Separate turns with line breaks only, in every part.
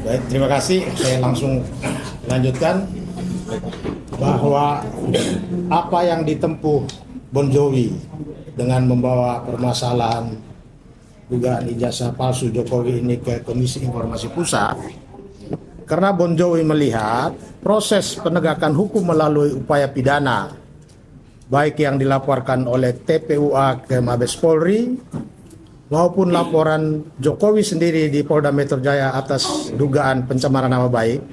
Baik, terima kasih. Saya langsung lanjutkan bahwa apa yang ditempuh Bon Jovi dengan membawa permasalahan dugaan ijazah palsu Jokowi ini ke Komisi Informasi Pusat, karena Bon Jovi melihat proses penegakan hukum melalui upaya pidana baik yang dilaporkan oleh TPUA ke Mabes Polri maupun laporan Jokowi sendiri di Polda Metro Jaya atas dugaan pencemaran nama baik,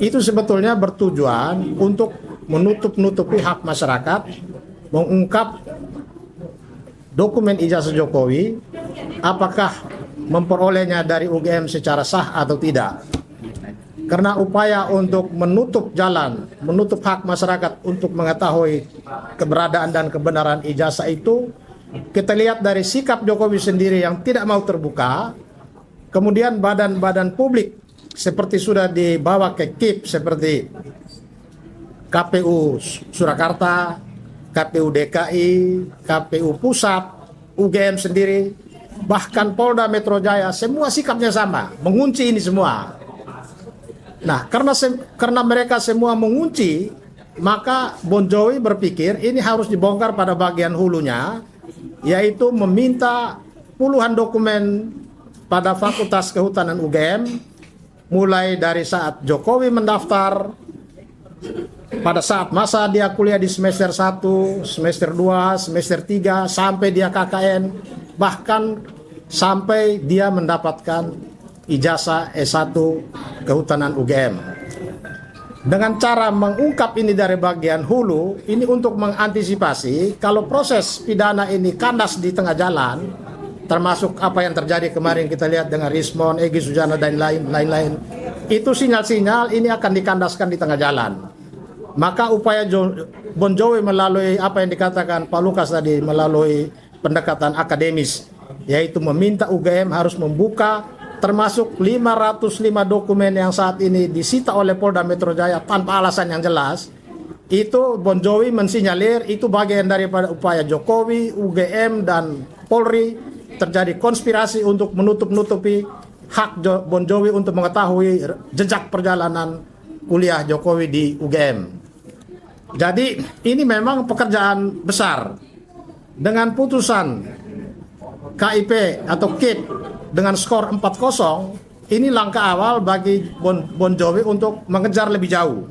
itu sebetulnya bertujuan untuk menutup-nutupi hak masyarakat, mengungkap dokumen ijazah Jokowi, apakah memperolehnya dari UGM secara sah atau tidak. Karena upaya untuk menutup jalan, menutup hak masyarakat untuk mengetahui keberadaan dan kebenaran ijazah itu, kita lihat dari sikap Jokowi sendiri yang tidak mau terbuka, kemudian badan-badan publik seperti sudah dibawa ke KIP seperti KPU Surakarta, KPU DKI, KPU Pusat, UGM sendiri, bahkan Polda Metro Jaya, semua sikapnya sama, mengunci ini semua. Nah, karena mereka semua mengunci, maka Bon Jovi berpikir ini harus dibongkar pada bagian hulunya, yaitu meminta puluhan dokumen pada Fakultas Kehutanan UGM, mulai dari saat Jokowi mendaftar, pada saat masa dia kuliah di semester 1, semester 2, semester 3, sampai dia KKN, bahkan sampai dia mendapatkan ijazah S1 Kehutanan UGM. Dengan cara mengungkap ini dari bagian hulu, ini untuk mengantisipasi kalau proses pidana ini kandas di tengah jalan, termasuk apa yang terjadi kemarin kita lihat dengan Rismon, Egy Sujana dan lain-lain, itu sinyal-sinyal ini akan dikandaskan di tengah jalan. Maka upaya Bon Jovi melalui apa yang dikatakan Pak Lukas tadi, melalui pendekatan akademis, yaitu meminta UGM harus membuka termasuk 505 dokumen yang saat ini disita oleh Polda Metro Jaya tanpa alasan yang jelas. Itu Bon Jovi mensinyalir itu bagian daripada upaya Jokowi, UGM dan Polri terjadi konspirasi untuk menutup-nutupi hak Bon Jovi untuk mengetahui jejak perjalanan kuliah Jokowi di UGM. Jadi ini memang pekerjaan besar. Dengan putusan KIP atau KIP dengan skor 4-0, ini langkah awal bagi Bon Jovi untuk mengejar lebih jauh.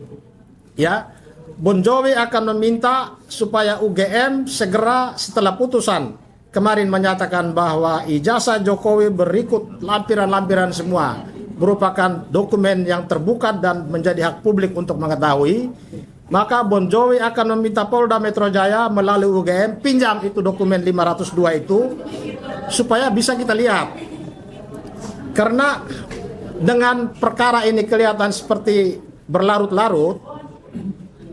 Ya, Bon Jovi akan meminta supaya UGM segera setelah putusan kemarin menyatakan bahwa ijazah Jokowi berikut lampiran-lampiran semua merupakan dokumen yang terbuka dan menjadi hak publik untuk mengetahui, maka Bon Jovi akan meminta Polda Metro Jaya melalui UGM pinjam itu dokumen 502 itu supaya bisa kita lihat. Karena dengan perkara ini kelihatan seperti berlarut-larut,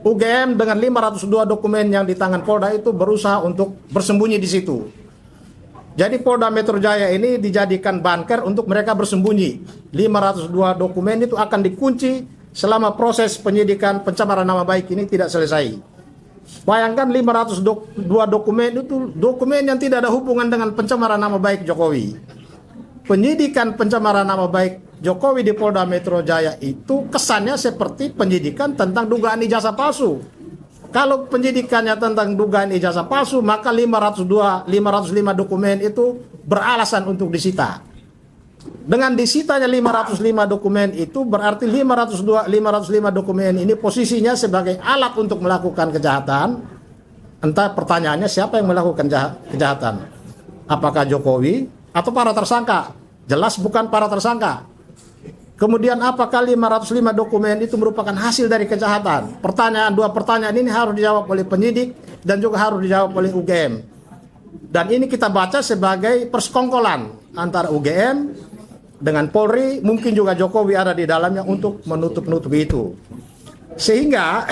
UGM dengan 502 dokumen yang di tangan Polda itu berusaha untuk bersembunyi di situ. Jadi Polda Metro Jaya ini dijadikan bunker untuk mereka bersembunyi. 502 dokumen itu akan dikunci selama proses penyidikan pencemaran nama baik ini tidak selesai. Bayangkan 502 dokumen itu dokumen yang tidak ada hubungan dengan pencemaran nama baik Jokowi. Penyidikan pencemaran nama baik Jokowi di Polda Metro Jaya itu kesannya seperti penyidikan tentang dugaan ijazah palsu. Kalau penyidikannya tentang dugaan ijazah palsu, maka 505 dokumen itu beralasan untuk disita. Dengan disitanya 505 dokumen itu berarti 505 dokumen ini posisinya sebagai alat untuk melakukan kejahatan. Entah pertanyaannya siapa yang melakukan kejahatan? Apakah Jokowi atau para tersangka? Jelas bukan para tersangka. Kemudian apakah 505 dokumen itu merupakan hasil dari kejahatan? Dua pertanyaan ini harus dijawab oleh penyidik dan juga harus dijawab oleh UGM. Dan ini kita baca sebagai persekongkolan antara UGM dengan Polri, mungkin juga Jokowi ada di dalamnya untuk menutup-nutupi itu. Sehingga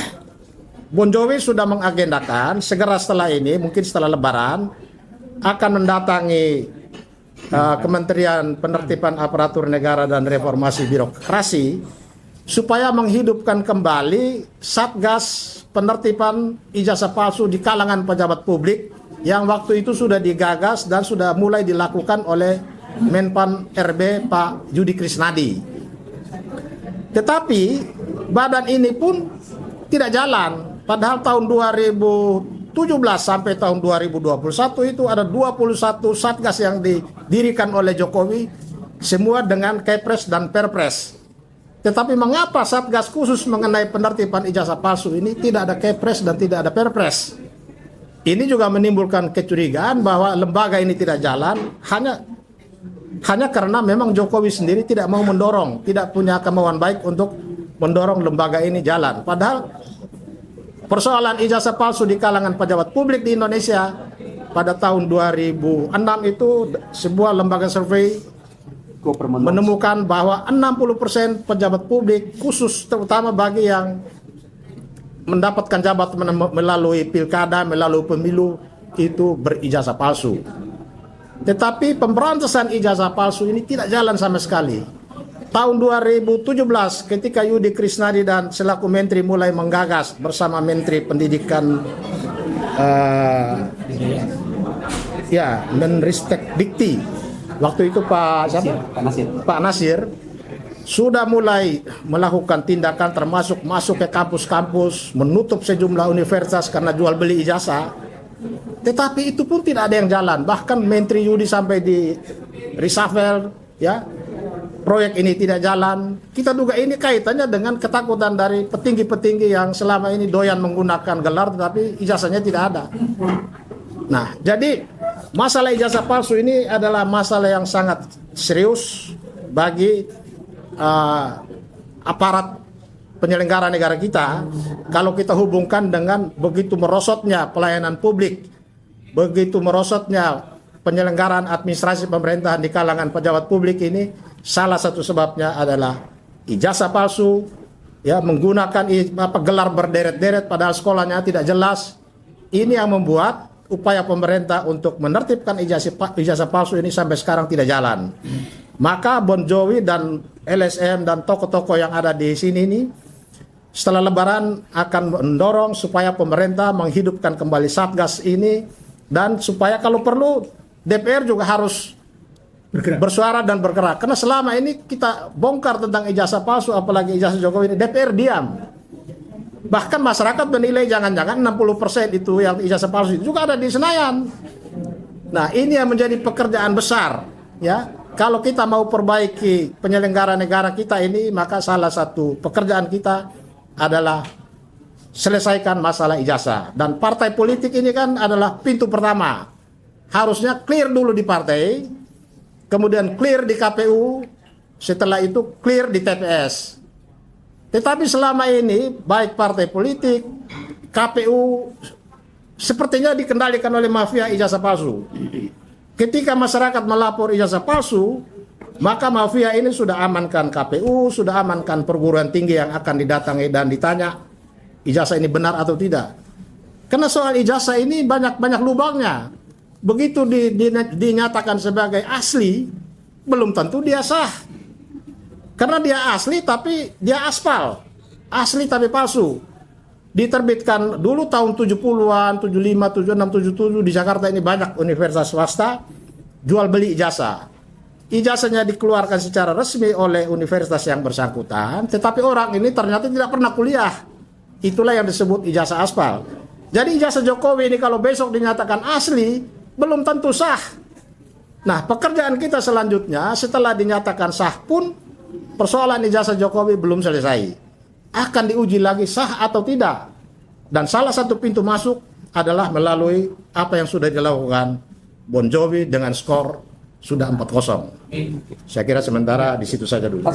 Bon Jovi sudah mengagendakan segera setelah ini, mungkin setelah Lebaran, akan mendatangi Kementerian Penertiban Aparatur Negara dan Reformasi Birokrasi supaya menghidupkan kembali Satgas Penertiban Ijazah Palsu di kalangan pejabat publik yang waktu itu sudah digagas dan sudah mulai dilakukan oleh Menpan RB Pak Yudi Krisnadi. Tetapi badan ini pun tidak jalan. Padahal tahun 2017 sampai tahun 2021 itu ada 21 satgas yang didirikan oleh Jokowi, semua dengan Kepres dan Perpres. Tetapi mengapa satgas khusus mengenai penertiban ijazah palsu ini tidak ada Kepres dan tidak ada Perpres? Ini juga menimbulkan kecurigaan bahwa lembaga ini tidak jalan hanya karena memang Jokowi sendiri tidak mau mendorong, tidak punya kemauan baik untuk mendorong lembaga ini jalan. Padahal persoalan ijazah palsu di kalangan pejabat publik di Indonesia pada tahun 2006 itu sebuah lembaga survei menemukan bahwa 60% pejabat publik, khusus terutama bagi yang mendapatkan jabatan melalui pilkada, melalui pemilu, itu berijazah palsu. Tetapi pemberantasan ijazah palsu ini tidak jalan sama sekali. Tahun 2017 ketika Yudi Krisnadi dan selaku menteri mulai menggagas bersama Menteri Pendidikan Menristek Dikti, waktu itu Pak Nasir sudah mulai melakukan tindakan termasuk masuk ke kampus-kampus, menutup sejumlah universitas karena jual beli ijazah. Tetapi itu pun tidak ada yang jalan. Bahkan Menteri Yudi sampai di reshuffle, ya. Proyek ini tidak jalan. Kita duga ini kaitannya dengan ketakutan dari petinggi-petinggi yang selama ini doyan menggunakan gelar tetapi ijazahnya tidak ada. Nah, jadi masalah ijazah palsu ini adalah masalah yang sangat serius bagi aparat penyelenggara negara kita. Kalau kita hubungkan dengan begitu merosotnya pelayanan publik, begitu merosotnya penyelenggaraan administrasi pemerintahan di kalangan pejabat publik ini, salah satu sebabnya adalah ijazah palsu, ya, menggunakan gelar berderet-deret padahal sekolahnya tidak jelas. Ini yang membuat upaya pemerintah untuk menertibkan ijazah palsu ini sampai sekarang tidak jalan. Maka Bon Jovi dan LSM dan tokoh-tokoh yang ada di sini ini setelah Lebaran akan mendorong supaya pemerintah menghidupkan kembali Satgas ini, dan supaya kalau perlu DPR juga harus bersuara dan bergerak. Karena selama ini kita bongkar tentang ijazah palsu, apalagi ijazah Jokowi ini, DPR diam. Bahkan masyarakat menilai jangan-jangan 60% itu yang ijazah palsu itu juga ada di Senayan. Nah, ini yang menjadi pekerjaan besar, ya. Kalau kita mau perbaiki penyelenggara negara kita ini, maka salah satu pekerjaan kita adalah selesaikan masalah ijazah. Dan partai politik ini kan adalah pintu pertama. Harusnya clear dulu di partai, kemudian clear di KPU, setelah itu clear di TPS. Tetapi selama ini baik partai politik, KPU sepertinya dikendalikan oleh mafia ijazah palsu. Ketika masyarakat melapor ijazah palsu, maka mafia ini sudah amankan KPU, sudah amankan perguruan tinggi yang akan didatangi dan ditanya ijazah ini benar atau tidak. Karena soal ijazah ini banyak lubangnya. Begitu dinyatakan sebagai asli, belum tentu dia sah. Karena dia asli tapi dia aspal. Asli tapi palsu. Diterbitkan dulu tahun 70-an, 75, 76, 77 di Jakarta ini banyak universitas swasta jual beli ijazah. Ijazahnya dikeluarkan secara resmi oleh universitas yang bersangkutan, tetapi orang ini ternyata tidak pernah kuliah. Itulah yang disebut ijazah aspal. Jadi ijazah Jokowi ini kalau besok dinyatakan asli, belum tentu sah. Nah, pekerjaan kita selanjutnya setelah dinyatakan sah pun, persoalan ijazah Jokowi belum selesai. Akan diuji lagi sah atau tidak. Dan salah satu pintu masuk adalah melalui apa yang sudah dilakukan Bon Jovi dengan skor sudah 4-0. Saya kira sementara di situ saja dulu.